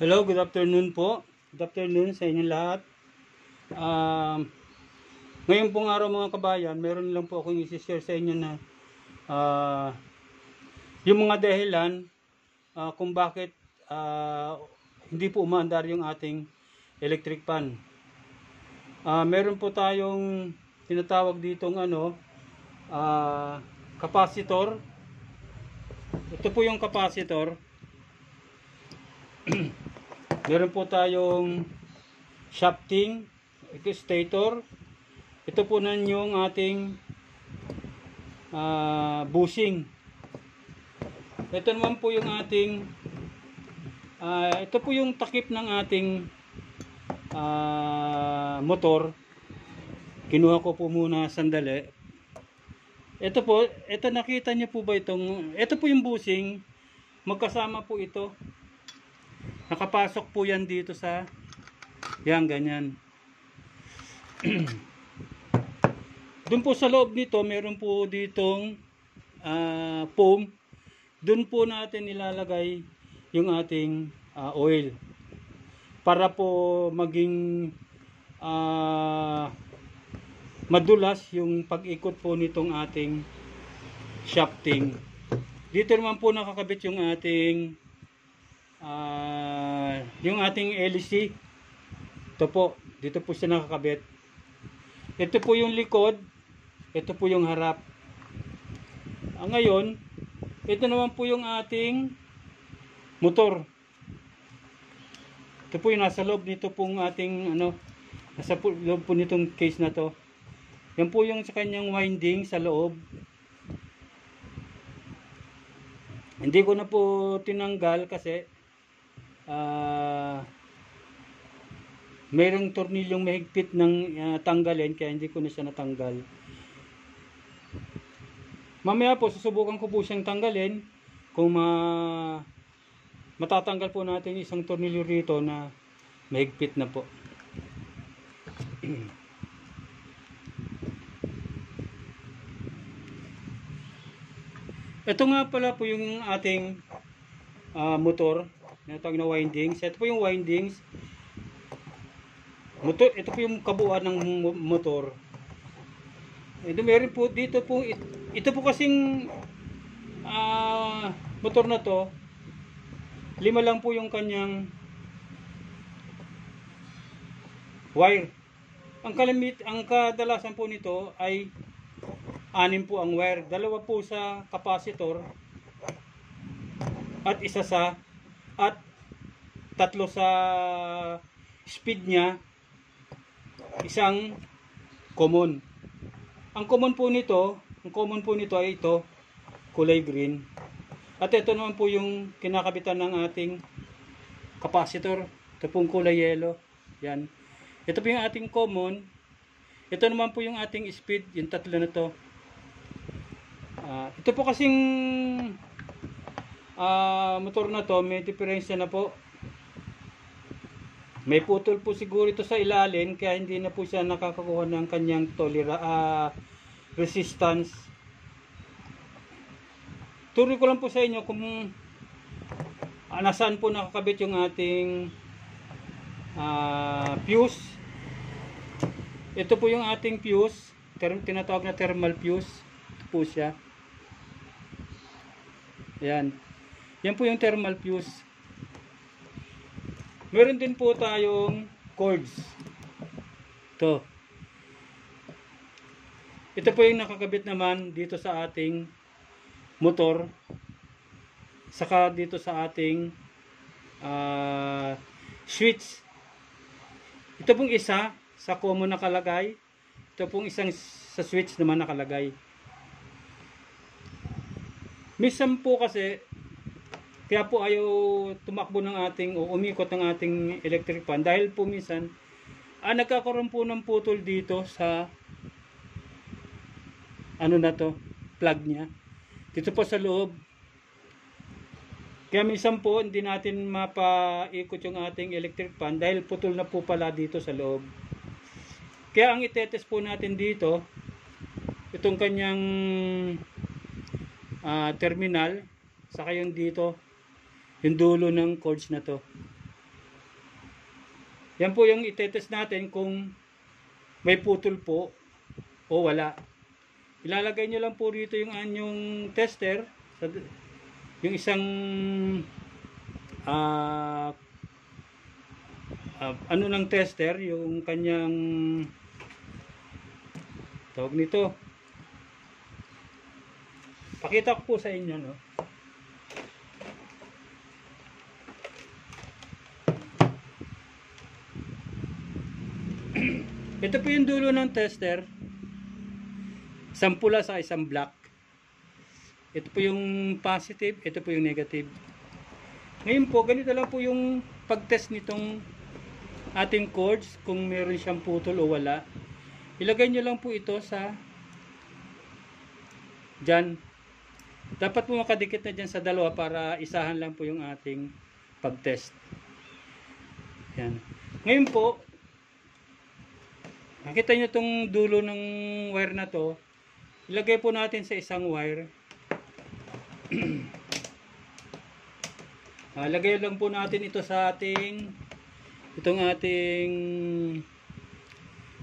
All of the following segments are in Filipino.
Hello, good afternoon po. Good afternoon sa inyong lahat. Ngayon pong araw mga kabayan, meron lang po akong isi-share sa inyo na yung mga dahilan kung bakit hindi po umaandar yung ating electric fan. Meron po tayong tinatawag ditong capacitor. Ito po yung capacitor. Meron po tayong shafting, ito stator. Ito po na yung ating bushing. Ito naman po yung ating ito po yung takip ng ating motor. Kinuha ko po muna sandali. Ito po, ito nakita niyo po ba itong, ito po yung bushing, magkasama po ito. Nakapasok po yan dito sa, yan ganyan. Doon po sa loob nito, meron po ditong foam. Doon po natin ilalagay yung ating oil. Para po maging madulas yung pag-ikot po nitong ating shafting. Dito naman po nakakabit yung ating LEC. Ito po, dito po siya nakakabit. Ito po yung likod, ito po yung harap. Ngayon, ito naman po yung ating motor. Ito po yung nasa loob nito pong ating nasa loob po nitong case na to. Yan po yung sa kanyang winding sa loob. Hindi ko na po tinanggal kasi mayroong tornilyong mahigpit ng tanggalin, kaya hindi ko na siya natanggal. Mamaya po susubukan ko po siyang tanggalin kung matatanggal po natin isang tornilyo rito na mahigpit na po. Ito nga pala po yung ating motor. Natawag na windings. Ito po yung windings. Motor, ito po yung kabuuan ng motor. Ito meron po dito po, ito po kasing motor na to, 5 lang po yung kanyang wire. Ang kadalasan po nito ay 6 po ang wire. 2 po sa capacitor at 3 sa speed niya, 1 common. Ang common po nito ay ito, kulay green. At ito naman po yung kinakabitan ng ating capacitor. Ito pong kulay yellow. Yan. Ito po yung ating common. Ito naman po yung ating speed, yung 3 na to. Ito po kasing motor na to, may diferensya na po. May putol po siguro ito sa ilalim, kaya hindi na po siya nakakakuha ng kanyang resistance. Turo ko lang po sa inyo kung nasaan po nakakabit yung ating fuse. Ito po yung ating fuse, tinatawag na thermal fuse. Ito po siya. Ayan. Yan po yung thermal fuse. Meron din po tayong cords. Ito po yung nakakabit naman dito sa ating motor. Saka dito sa ating switch. Ito pong isa sa common nakalagay. Ito pong isang sa switch naman nakalagay. Minsan po kasi, kaya po ayaw tumakbo ng ating o umikot ng ating electric fan dahil po minsan nagkakaroon po ng putol dito sa plug niya. Dito po sa loob. Kaya minsan po hindi natin mapaikot yung ating electric fan dahil putol na po pala dito sa loob. Kaya ang itetest po natin dito, itong kanyang terminal, saka yung dito, yung dulo ng cords na to. Yan po yung itetest natin kung may putol po o wala. Ilalagay nyo lang po rito yung anyong tester, yung isang ano ng tester, yung kanyang tawag nito. Pakita ko po sa inyo, no. Ito po yung dulo ng tester. Isang pula sa isang black. Ito po yung positive, ito po yung negative. Ngayon po, ganito lang po yung pag-test nitong ating cords, kung meron siyang putol o wala. Ilagay nyo lang po ito sa dyan. Dapat po makadikit na dyan sa dalawa para isahan lang po yung ating pag-test. Yan. Ngayon po, nakita nyo itong dulo ng wire na to. Ilagay po natin sa isang wire. Lagay lang po natin ito sa ating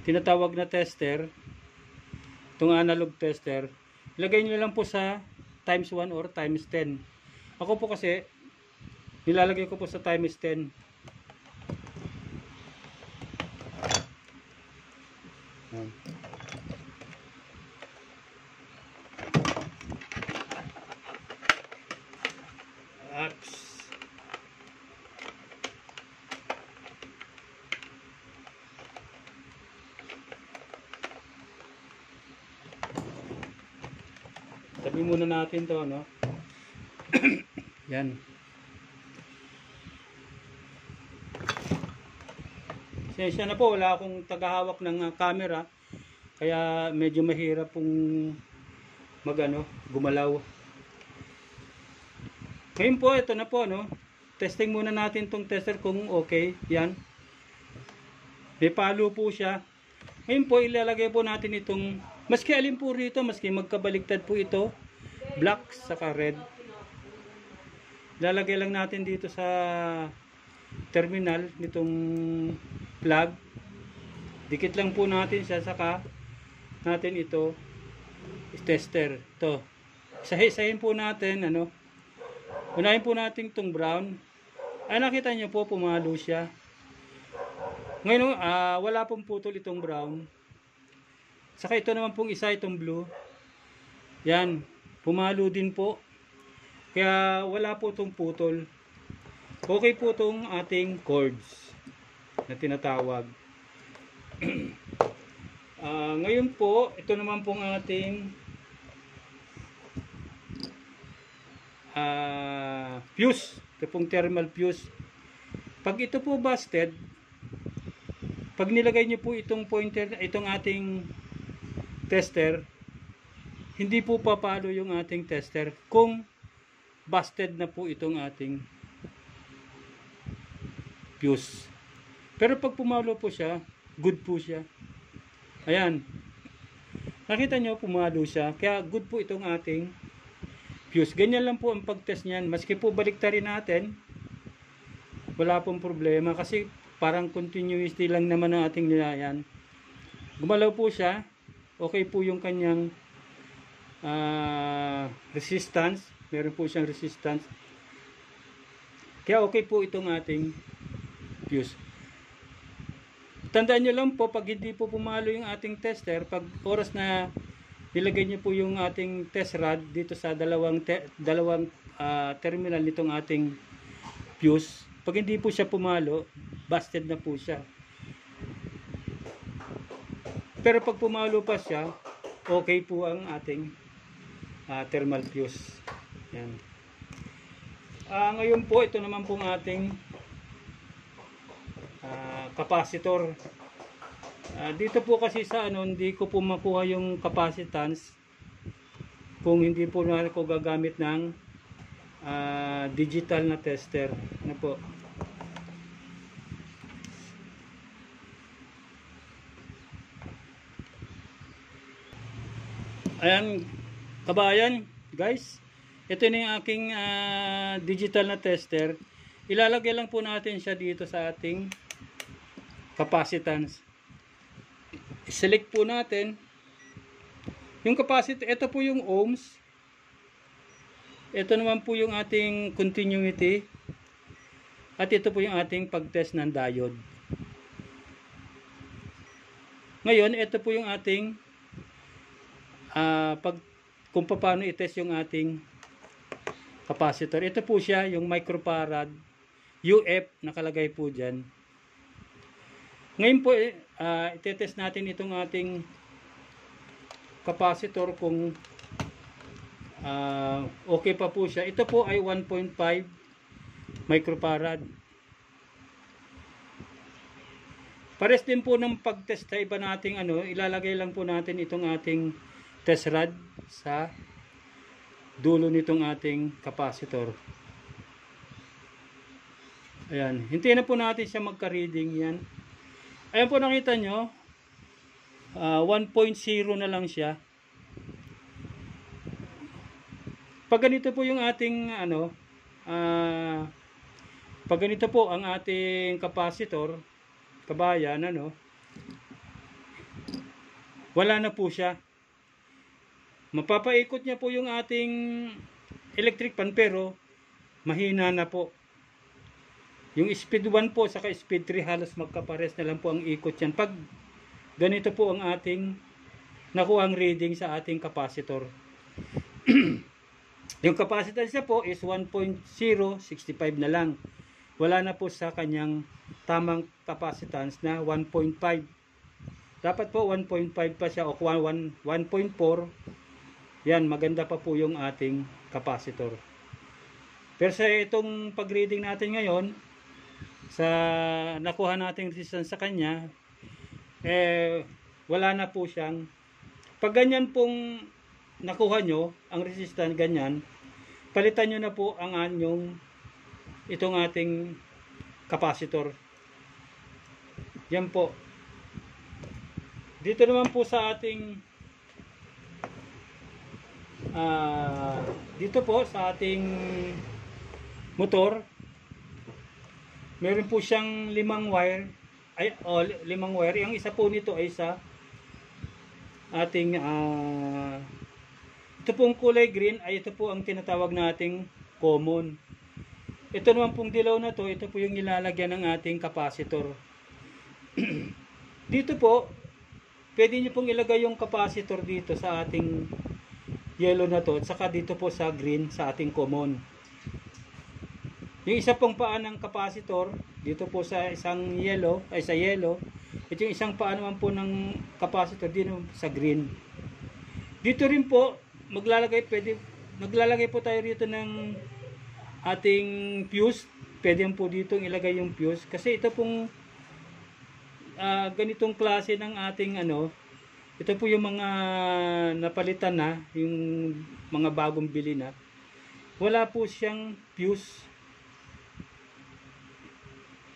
tinatawag na tester, itong analog tester. Ilagay nyo lang po sa times 1 or times 10. Ako po kasi nilalagay ko po sa times 10. Tabi muna natin to, no? Yan. Pasensya na po, wala akong tagahawak ng camera, kaya medyo mahirap pong gumalaw. Ngayon po, ito na po, no? Testing muna natin tong tester kung okay. Yan. May palo po siya. Ngayon po, ilalagay po natin itong, maski alin po rito, maski magkabaliktad po ito, black saka red. Ilalagay lang natin dito sa terminal nitong plug. Dikit lang po natin siya, saka natin ito tester. Ito. Isahin po natin, unahin po natin itong brown. Ay, nakita nyo po, pumalo siya. Ngayon, wala pong putol itong brown. Saka ito naman pong isa, itong blue. Yan, pumalo din po. Kaya wala po itong putol. Okay po itong ating cords na tinatawag. Ngayon po, ito naman pong ating fuse. Ito pong thermal fuse. Pag ito po busted, pag nilagay nyo po itong pointer, itong ating tester, hindi po papalo yung ating tester kung busted na po itong ating fuse. Pero pag pumalo po siya, good po siya. Ayan. Nakita nyo, pumalo siya. Kaya good po itong ating fuse. Ganyan lang po ang pag-test niyan. Maski po baliktarin natin, wala pong problema. Kasi parang continuously lang naman ang ating nilayan. Gumalaw po siya. Okay po yung kanyang resistance. Meron po siyang resistance. Kaya okay po itong ating fuse. Tandaan nyo lang po, pag hindi po pumalo yung ating tester, pag oras na nilagay nyo po yung ating test rod dito sa dalawang terminal nitong ating fuse, pag hindi po siya pumalo, busted na po siya. Pero pag pumalo pa siya, okay po ang ating thermal fuse. Yan. Ngayon po, ito naman pong ating capacitor. Dito po kasi sa hindi ko po makuha yung capacitance kung hindi po na ako gagamit ng digital na tester. Po. Ayan, kabayan, guys. Ito na yung aking digital na tester. Ilalagay lang po natin siya dito sa ating capacitance. Select po natin yung capacity. Ito po yung ohms. Ito naman po yung ating continuity. At ito po yung ating pag-test ng diode. Ngayon, ito po yung ating kung paano i-test yung ating capacitor. Ito po siya, yung microfarad UF, nakalagay po dyan. Ngayon po, i-test natin itong ating capacitor kung okay pa po siya. Ito po ay 1.5 microfarad. Pares din po ng pag-test sa iba nating ilalagay lang po natin itong ating test rod sa dulo nitong ating capacitor. Ayan, hintayin na po natin siya magka-reading yan. Ayan po, nakita nyo, 1.0 na lang siya. Pag ganito po yung ating pag ganito po ang ating capacitor, kabayan, wala na po siya. Mapapaikot niya po yung ating electric fan pero mahina na po. Yung speed 1 po saka speed 3 halos magkapares na lang po ang ikot yan. Pag ganito po ang ating nakuhang reading sa ating capacitor. Yung capacitance niya po is 1.065 na lang. Wala na po sa kanyang tamang capacitance na 1.5. Dapat po 1.5 pa siya o 1.4. Yan, maganda pa po yung ating capacitor. Pero sa itong pag-reading natin ngayon, sa nakuha nating resistance sa kanya, wala na po siyang, pag ganyan pong nakuha nyo, ang resistance ganyan, palitan nyo na po ang itong ating capacitor. Yan po. Dito naman po sa ating dito po sa ating motor, meron po siyang 5 wire. Limang wire. Yung isa po nito ay sa ating ito pong kulay green ay ito po ang tinatawag nating common. Ito naman pong dilaw na to, ito po yung nilalagyan ng ating capacitor. Dito po, pwede nyo pong ilagay yung capacitor dito sa ating yellow na to, at saka dito po sa green sa ating common. Yung isa pong paa ng capacitor dito po sa isang yellow, sa yellow. Ito yung isang paa naman po ng capacitor dito sa green. Dito rin po maglalagay po tayo rito ng ating fuse. Pwede po dito ilagay yung fuse kasi ito pong ganitong klase ng ating ito po yung mga napalitan na, yung mga bagong bili na. Wala po siyang fuse.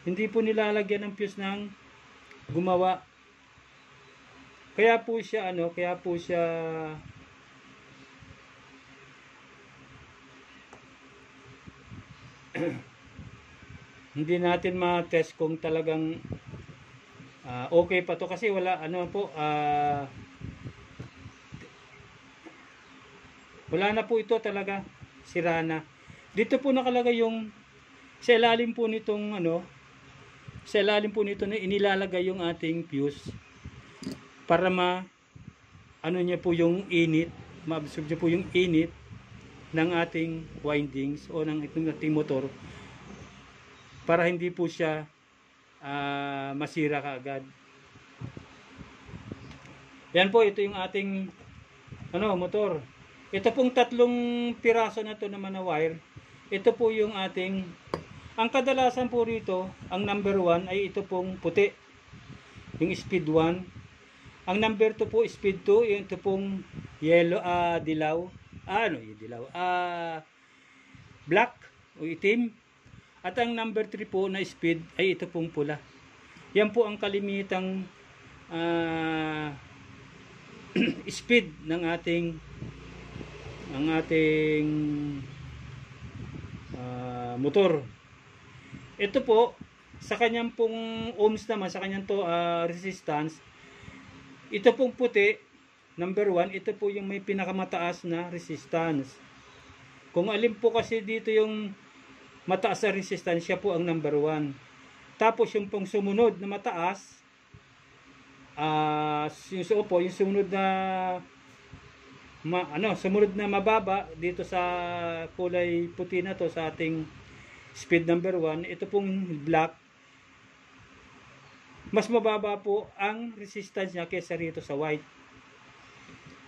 Hindi po nilalagyan ng fuse ng gumawa. Kaya po siya hindi natin ma-test kung talagang okay pa to kasi wala wala na po ito talaga, sira na. Dito po nakalagay yung sa ilalim po nitong sa ilalim po nito na inilalagay yung ating fuse para niya po yung init, ma-absorb niya po yung init ng ating windings o ng ating motor para hindi po siya masira kaagad. Yan po, ito yung ating motor. Ito pong 3 piraso na to naman na wire. Ito po yung ating, ang kadalasan po rito, ang number 1 ay ito pong puti, yung speed 1. Ang number 2 po speed 2, yung ito pong yellow, dilaw, black o itim. At ang number 3 po na speed ay ito pong pula. Yan po ang kalimitang speed ng ating motor. Ito po, sa kanyang pong ohms naman, sa kanyang to resistance, ito pong puti, number 1, ito po yung may pinakamataas na resistance. Kung alin po kasi dito yung mataas na resistance, siya po ang number 1. Tapos yung pong sumunod na mataas, yung sumunod na sumunod na mababa dito sa kulay puti na to, sa ating speed number 1, ito pong black, mas mababa po ang resistance niya kaysa rito sa white.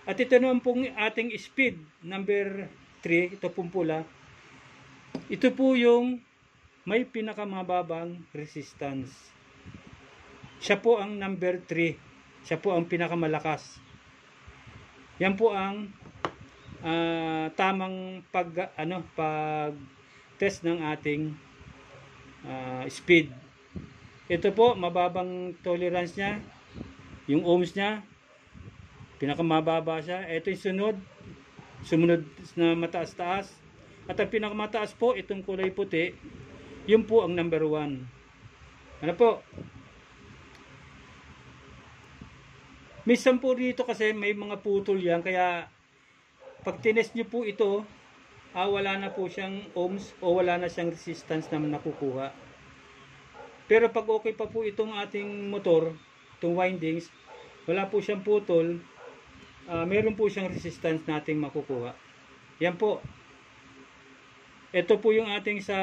At ito naman pong ating speed number 3, ito pong pula, ito po yung may pinakamababang resistance. Siya po ang number 3, siya po ang pinakamalakas. Yan po ang tamang pag test ng ating speed. Ito po, mababang tolerance niya, yung ohms niya, pinakamababa siya. Ito yung sumunod na mataas-taas. At ang pinakamataas po, itong kulay puti, yun po ang number 1. Ano po? Minsan po dito kasi may mga putol yan, kaya pag tinest nyo po ito, wala na po siyang ohms o wala na siyang resistance na nakukuha. Pero pag okay pa po itong ating motor, itong windings, wala po siyang putol, meron po siyang resistance nating makukuha. Yan po. Ito po yung ating sa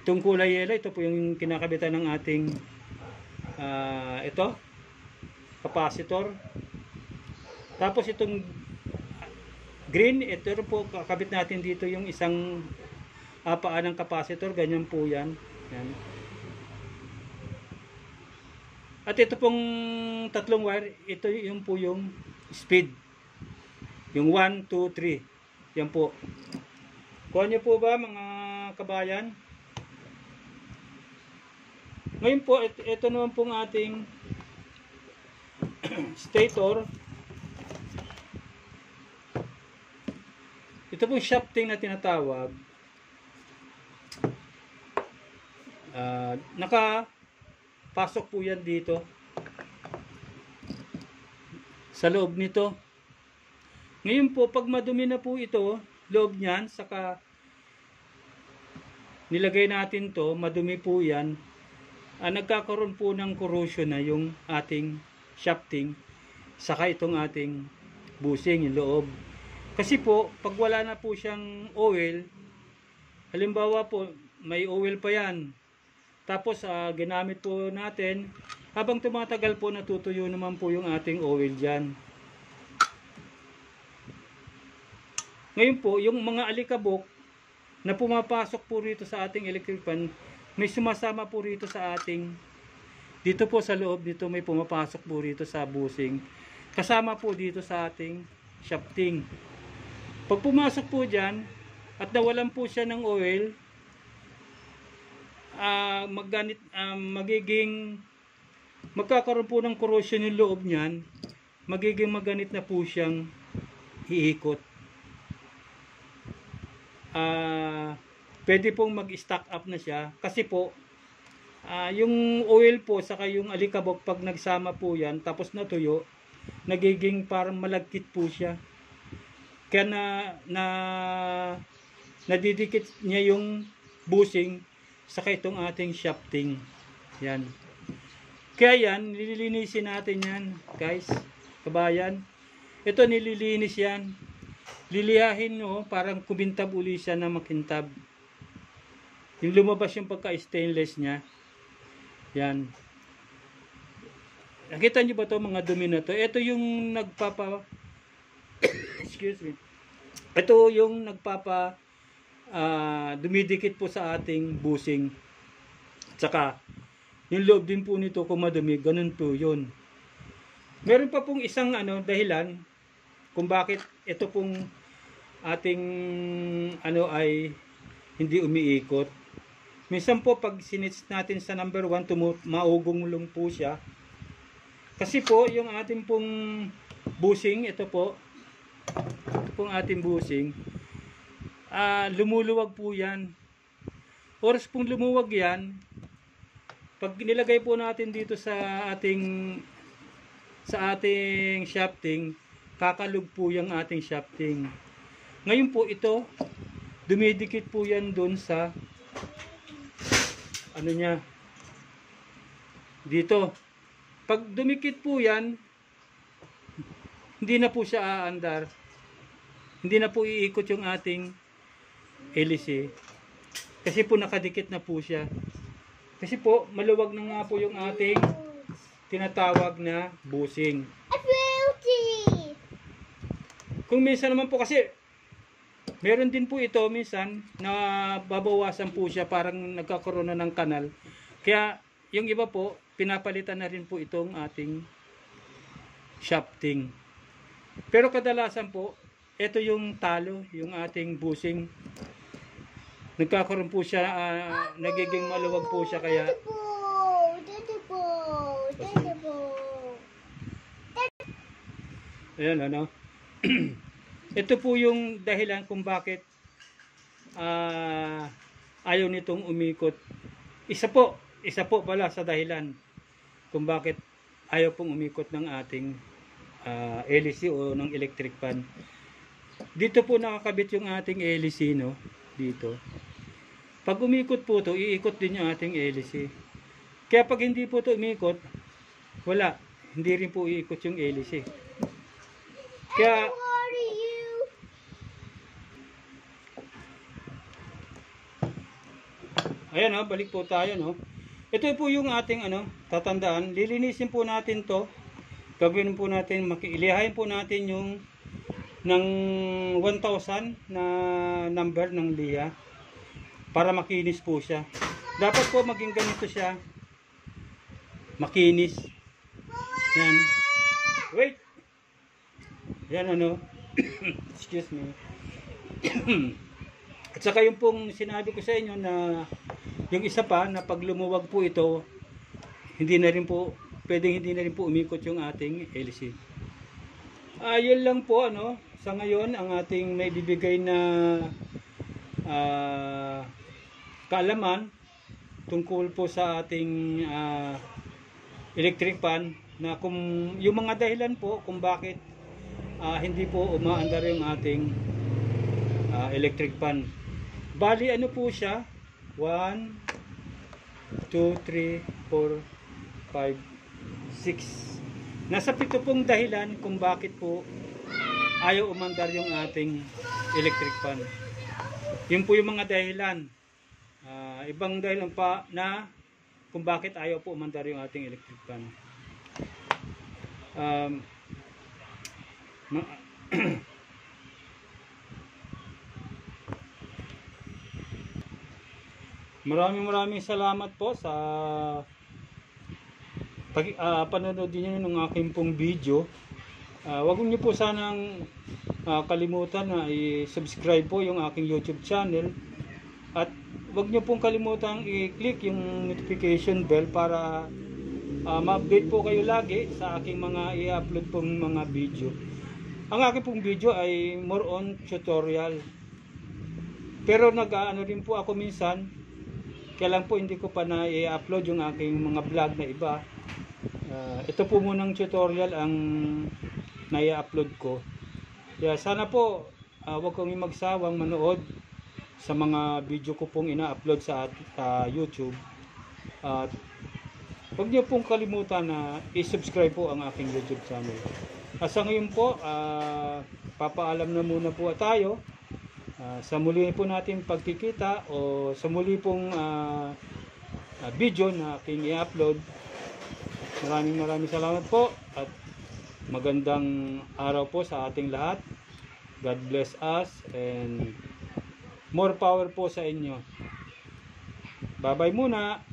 itong kulay yellow, ito po yung kinakabitan ng ating capacitor. Tapos itong green, ito po kakabit natin dito yung isang paa ng capacitor, ganyan po yan. Yan. At ito pong tatlong wire, ito yung po yung speed. Yung 1, 2, 3. Yan po. Kuha nyo po ba mga kabayan? Ngayon po, ito naman pong ating stator. Ito pong shafting na tinatawag, nakapasok po yan dito sa loob nito. Ngayon po, pag madumi na po ito, loob niyan, saka nilagay natin to, madumi po yan, nagkakaroon po ng corrosion na yung ating shafting, saka itong ating bushing, yung loob. Kasi po, pag wala na po siyang oil, halimbawa po, may oil pa yan, tapos ginamit po natin, habang tumatagal po, natutuyo naman po yung ating oil dyan. Ngayon po, yung mga alikabok na pumapasok po rito sa ating electric fan, may sumasama po rito sa ating, dito po sa loob, dito may pumapasok po rito sa bushing, kasama po dito sa ating shafting. Pag pumasok po dyan, at nawalan po siya ng oil, magkakaroon po ng corrosion yung loob niyan, magiging maganit na po siyang iikot. Pwede pong mag-stock up na siya, kasi po, yung oil po, saka yung alikabok, pag nagsama po yan, tapos natuyo, nagiging parang malagkit po siya. Kaya nadidikit niya yung bushing saka itong ating shafting. Yan. Kaya yan, nililinisin natin yan, guys, kabayan. Ito, nililinis yan. Lilihahin nyo, parang kumintab uli siya na makintab. Yung lumabas yung pagka-stainless niya. Yan. Nakita nyo ba to mga dumi na to? Ito yung excuse me. Ito yung dumidikit po sa ating bushing. Tsaka, yung loob din po nito kung madumi, ganun po yun. Meron pa pong isang dahilan kung bakit ito pong ating ay hindi umiikot. Minsan po pag sinits natin sa number 1, maugong-ulong po siya. Kasi po yung ating pong bushing, ito pong ating bushing, lumuluwag po yan. Oras pong lumuwag yan, pag nilagay po natin dito sa ating shafting, kakalog po yung ating shafting. Ngayon po ito, dumidikit po yan dun sa ano niya dito. Pag dumikit po yan, hindi na po siya aandar, hindi na po iikot yung ating hélice kasi po nakadikit na po siya. Kasi po maluwag na nga po yung ating tinatawag na bushing. Kung minsan naman po kasi meron din po ito minsan na babawasan po siya, parang nagkakaroon na ng kanal. Kaya yung iba po pinapalitan na rin po itong ating shafting. Pero kadalasan po ito yung talo, yung ating bushing. Nagkakaroon po siya, nagiging maluwag po siya kaya ayan ano. Ito po yung dahilan kung bakit ayaw nitong umikot. Isa po pala sa dahilan kung bakit ayaw pong umikot ng ating hélice o ng electric fan. Dito po nakakabit yung ating hélice, no? Dito. Pag umikot po to, iikot din yung ating hélice. Kaya pag hindi po to umikot, wala. Hindi rin po iikot yung hélice. Kaya ayan, balik po tayo, no. Ito po yung ating tatandaan. Lilinisin po natin to. Gagawin po natin, ilihain po natin yung ng 1,000 na number ng liha para makinis po siya. Dapat po maging ganito siya, makinis. Yan. Wait. Yan excuse me. At saka yung pong sinabi ko sa inyo na yung isa pa na pag lumuwag po ito, hindi na rin po umikot yung ating hélice. Yun lang po sa ngayon ang ating may bibigay na kaalaman tungkol po sa ating electric fan, na kung yung mga dahilan po kung bakit hindi po umaandar yung ating electric fan. Bali po siya, 1 2 3 4 5 6, nasa 7 pong dahilan kung bakit po ayaw umandar yung ating electric fan. Yun po yung mga dahilan. Ibang dahilan pa na kung bakit ayaw po umandar yung ating electric fan. Maraming salamat po sa panonood niyo ng aking pong video. Wag niyo po sanang kalimutan na i-subscribe po yung aking YouTube channel, at wag niyo pong kalimutan i-click yung notification bell para ma-update po kayo lagi sa aking mga i-upload pong mga video. Ang aking pong video ay more on tutorial, pero rin po ako minsan, kaya lang po hindi ko pa na i-upload yung aking mga vlog na iba. Ito po munang tutorial ang na-upload ko. Kaya sana po wag kang magsawang manood sa mga video ko pong ina-upload sa YouTube. At huwag niyo pong kalimutan na i-subscribe po ang aking YouTube channel. Sa ngayon po, papaalam na muna po tayo. Sa muli po natin pagkikita o sa muli pong video na aking i-upload. Maraming salamat po at magandang araw po sa ating lahat. God bless us and more power po sa inyo. Bye-bye muna.